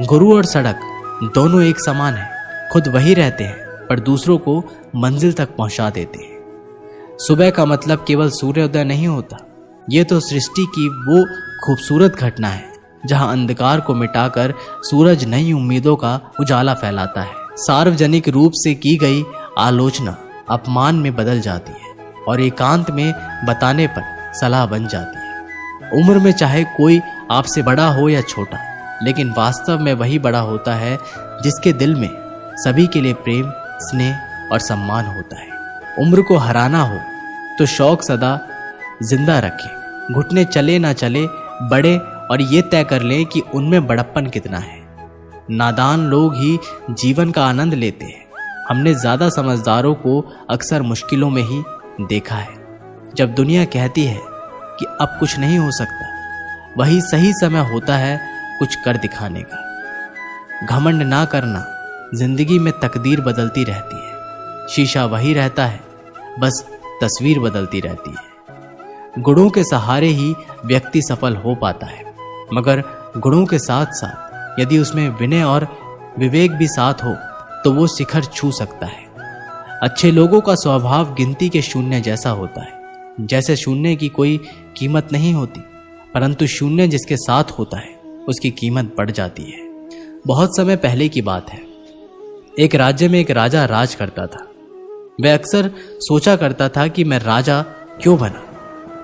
गुरु और सड़क दोनों एक समान है। खुद वही रहते हैं पर दूसरों को मंजिल तक पहुंचा देते हैं। सुबह का मतलब केवल सूर्योदय नहीं होता, ये तो सृष्टि की वो खूबसूरत घटना है जहां अंधकार को मिटाकर सूरज नई उम्मीदों का उजाला फैलाता है। सार्वजनिक रूप से की गई आलोचना अपमान में बदल जाती है और एकांत में बताने पर सलाह बन जाती है। उम्र में चाहे कोई आपसे बड़ा हो या छोटा, लेकिन वास्तव में वही बड़ा होता है जिसके दिल में सभी के लिए प्रेम, स्नेह और सम्मान होता है। उम्र को हराना हो तो शौक सदा जिंदा रखें। घुटने चले ना चले बड़े और ये तय कर लें कि उनमें बड़प्पन कितना है। नादान लोग ही जीवन का आनंद लेते हैं। हमने ज्यादा समझदारों को अक्सर मुश्किलों में ही देखा है। जब दुनिया कहती है कि अब कुछ नहीं हो सकता, वही सही समय होता है कुछ कर दिखाने का। घमंड ना करना, जिंदगी में तकदीर बदलती रहती है। शीशा वही रहता है, बस तस्वीर बदलती रहती है। गुणों के सहारे ही व्यक्ति सफल हो पाता है, मगर गुणों के साथ साथ यदि उसमें विनय और विवेक भी साथ हो तो वो शिखर छू सकता है। अच्छे लोगों का स्वभाव गिनती के शून्य जैसा होता है। जैसे शून्य की कोई कीमत नहीं होती, परंतु शून्य जिसके साथ होता है उसकी कीमत बढ़ जाती है। बहुत समय पहले की बात है। एक राज्य में एक राजा राज करता था। वह अक्सर सोचा करता था कि मैं राजा क्यों बना।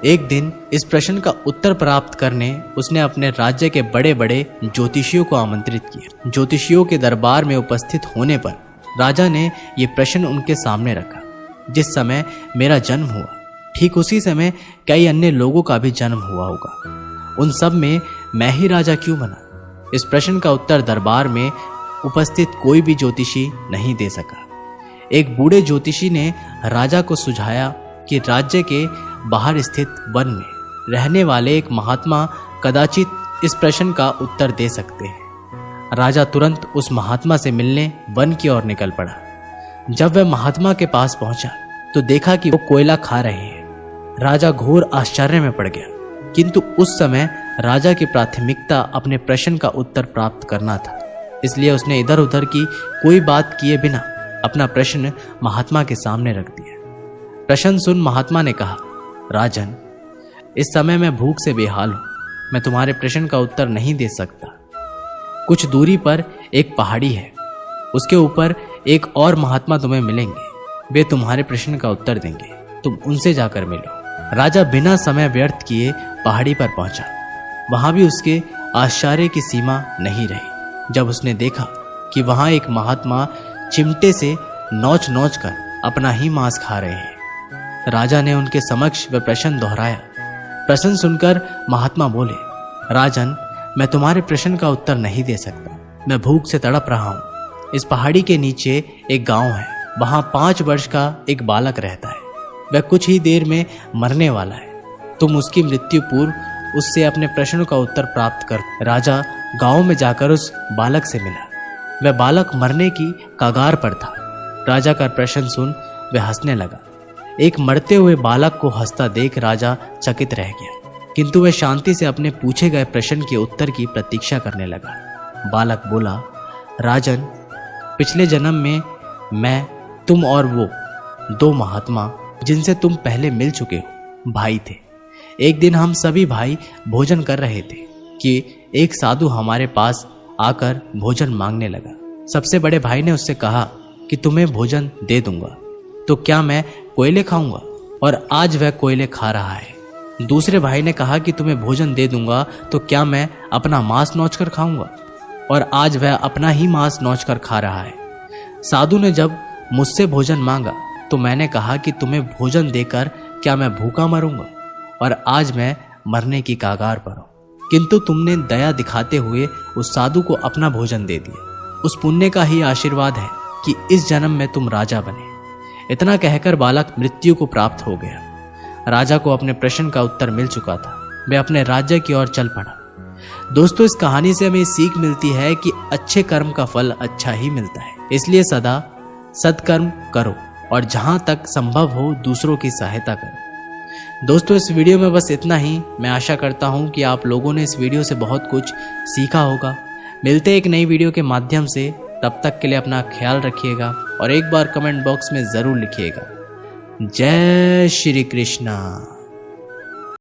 एक दिन इस प्रश्न का उत्तर प्राप्त करने उसने अपने राज्य के बड़े बड़े ज्योतिषियों को आमंत्रित किया। ज्योतिषियों के दरबार में उपस्थित होने पर राजा ने यह प्रश्न उनके सामने रखा, जिस समय मेरा जन्म हुआ ठीक उसी समय कई अन्य लोगों का भी जन्म हुआ होगा। उन सब में मैं ही राजा क्यों बना? इस प्रश्न का उत्तर दरबार में उपस्थित कोई भी ज्योतिषी नहीं दे सका। एक बूढ़े ज्योतिषी ने राजा को सुझाया कि राज्य के बाहर स्थित वन में रहने वाले एक महात्मा कदाचित इस प्रश्न का उत्तर दे सकते हैं। राजा तुरंत उस महात्मा से मिलने वन की ओर निकल पड़ा। जब वह महात्मा के पास पहुंचा तो देखा कि वो कोयला खा रहे हैं। राजा घोर आश्चर्य में पड़ गया, किंतु उस समय राजा की प्राथमिकता अपने प्रश्न का उत्तर प्राप्त करना था। इसलिए उसने इधर उधर की कोई बात किए बिना अपना प्रश्न महात्मा के सामने रख दिया। प्रश्न सुन महात्मा ने कहा, राजन, इस समय मैं भूख से बेहाल हूं। मैं तुम्हारे प्रश्न का उत्तर नहीं दे सकता। कुछ दूरी पर एक पहाड़ी है, उसके ऊपर एक और महात्मा तुम्हें मिलेंगे। वे तुम्हारे प्रश्न का उत्तर देंगे, तुम उनसे जाकर मिलो। राजा बिना समय व्यर्थ किए पहाड़ी पर पहुंचा। वहां भी उसके आश्चर्य की सीमा नहीं रही जब उसने देखा कि वहां एक महात्मा चिमटे से नोच नोच कर अपना ही मांस खा रहे हैं। राजा ने उनके समक्ष वह प्रश्न दोहराया। प्रश्न सुनकर महात्मा बोले, राजन, मैं तुम्हारे प्रश्न का उत्तर नहीं दे सकता। मैं भूख से तड़प रहा हूँ। इस पहाड़ी के नीचे एक गांव है, वहां 5 वर्ष का एक बालक रहता है। वह कुछ ही देर में मरने वाला है। तुम उसकी मृत्यु पूर्व उससे अपने प्रश्नों का उत्तर प्राप्त कर। राजा गांव में जाकर उस बालक से मिला। वह बालक मरने की कगार पर था। राजा का प्रश्न सुन वह हंसने लगा। एक मरते हुए बालक को हंसता देख राजा चकित रह गया, किंतु वह शांति से अपने पूछे गए प्रश्न के उत्तर की प्रतीक्षा करने लगा। बालक बोला, राजन, पिछले जन्म में मैं, तुम और वो 2 महात्मा जिनसे तुम पहले मिल चुके हो, भाई थे। एक दिन हम सभी भाई भोजन कर रहे थे कि एक साधु हमारे पास आकर भोजन मांगने लगा। सबसे बड़े भाई ने उससे कहा कि तुम्हें भोजन दे दूंगा तो क्या मैं कोयले खाऊंगा? और आज वह कोयले खा रहा है। दूसरे भाई ने कहा कि तुम्हें भोजन दे दूंगा तो क्या मैं अपना मांस नोच कर खाऊंगा? और आज वह अपना ही मांस नोच कर खा रहा है। साधु ने जब मुझसे भोजन मांगा तो मैंने कहा कि तुम्हें भोजन देकर क्या मैं भूखा मरूंगा? और आज मैं मरने की कगार पर हूं। किंतु तुमने दया दिखाते हुए उस साधु को अपना भोजन दे दिया। उस पुण्य का ही आशीर्वाद है कि इस जन्म में तुम राजा बने। इतना कहकर बालक मृत्यु को प्राप्त हो गया। राजा को अपने प्रश्न का उत्तर मिल चुका था। वह अपने राज्य की ओर चल पड़ा। दोस्तों, इस कहानी से हमें सीख मिलती है कि अच्छे कर्म का फल अच्छा ही मिलता है। इसलिए सदा सत्कर्म करो और जहां तक संभव हो दूसरों की सहायता करो। दोस्तों, इस वीडियो में बस इतना ही। मैं आशा करता हूं कि आप लोगों ने इस वीडियो से बहुत कुछ सीखा होगा। मिलते हैं एक नई वीडियो के माध्यम से। तब तक के लिए अपना ख्याल रखिएगा और एक बार कमेंट बॉक्स में ज़रूर लिखिएगा, जय श्री कृष्णा।